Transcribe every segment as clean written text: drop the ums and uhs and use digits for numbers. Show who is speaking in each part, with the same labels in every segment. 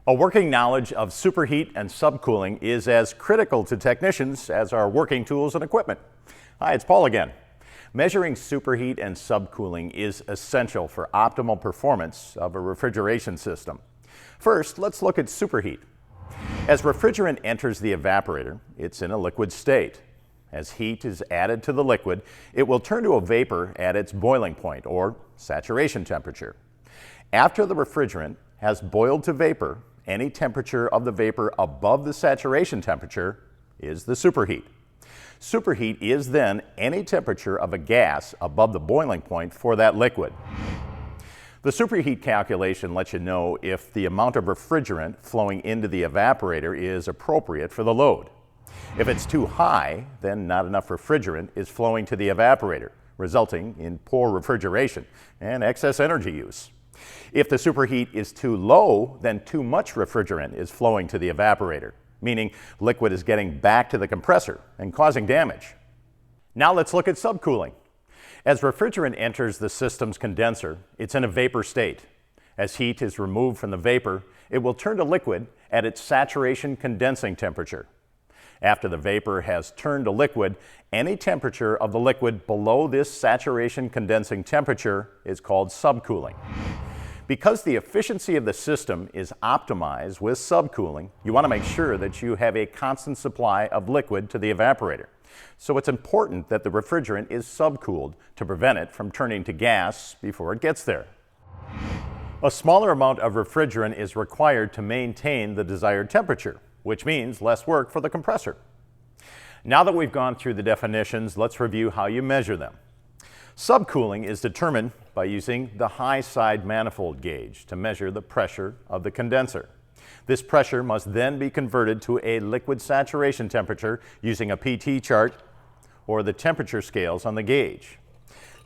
Speaker 1: A working knowledge of superheat and subcooling is as critical to technicians as our working tools and equipment. Hi, it's Paul again. Measuring superheat and subcooling is essential for optimal performance of a refrigeration system. First, let's look at superheat. As refrigerant enters the evaporator, it's in a liquid state. As heat is added to the liquid, it will turn to a vapor at its boiling point, or saturation temperature. After the refrigerant has boiled to vapor, any temperature of the vapor above the saturation temperature is the superheat. Superheat is then any temperature of a gas above the boiling point for that liquid. The superheat calculation lets you know if the amount of refrigerant flowing into the evaporator is appropriate for the load. If it's too high, then not enough refrigerant is flowing to the evaporator, resulting in poor refrigeration and excess energy use. If the superheat is too low, then too much refrigerant is flowing to the evaporator, meaning liquid is getting back to the compressor and causing damage. Now let's look at subcooling. As refrigerant enters the system's condenser, it's in a vapor state. As heat is removed from the vapor, it will turn to liquid at its saturation condensing temperature. After the vapor has turned to liquid, any temperature of the liquid below this saturation condensing temperature is called subcooling. Because the efficiency of the system is optimized with subcooling, you want to make sure that you have a constant supply of liquid to the evaporator. So it's important that the refrigerant is subcooled to prevent it from turning to gas before it gets there. A smaller amount of refrigerant is required to maintain the desired temperature, which means less work for the compressor. Now that we've gone through the definitions, let's review how you measure them. Subcooling is determined by using the high side manifold gauge to measure the pressure of the condenser. This pressure must then be converted to a liquid saturation temperature using a PT chart or the temperature scales on the gauge.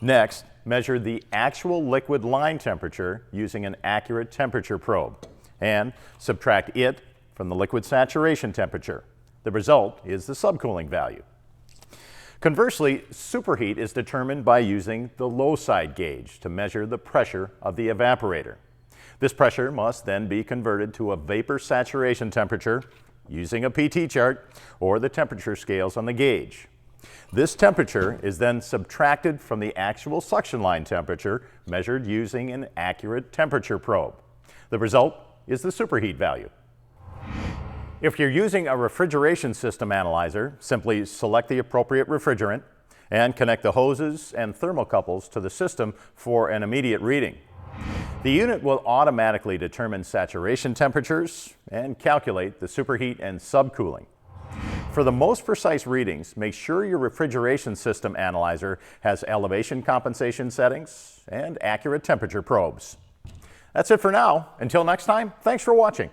Speaker 1: Next, measure the actual liquid line temperature using an accurate temperature probe and subtract it from the liquid saturation temperature. The result is the subcooling value. Conversely, superheat is determined by using the low side gauge to measure the pressure of the evaporator. This pressure must then be converted to a vapor saturation temperature using a PT chart or the temperature scales on the gauge. This temperature is then subtracted from the actual suction line temperature measured using an accurate temperature probe. The result is the superheat value. If you're using a refrigeration system analyzer, simply select the appropriate refrigerant and connect the hoses and thermocouples to the system for an immediate reading. The unit will automatically determine saturation temperatures and calculate the superheat and subcooling. For the most precise readings, make sure your refrigeration system analyzer has elevation compensation settings and accurate temperature probes. That's it for now. Until next time, thanks for watching.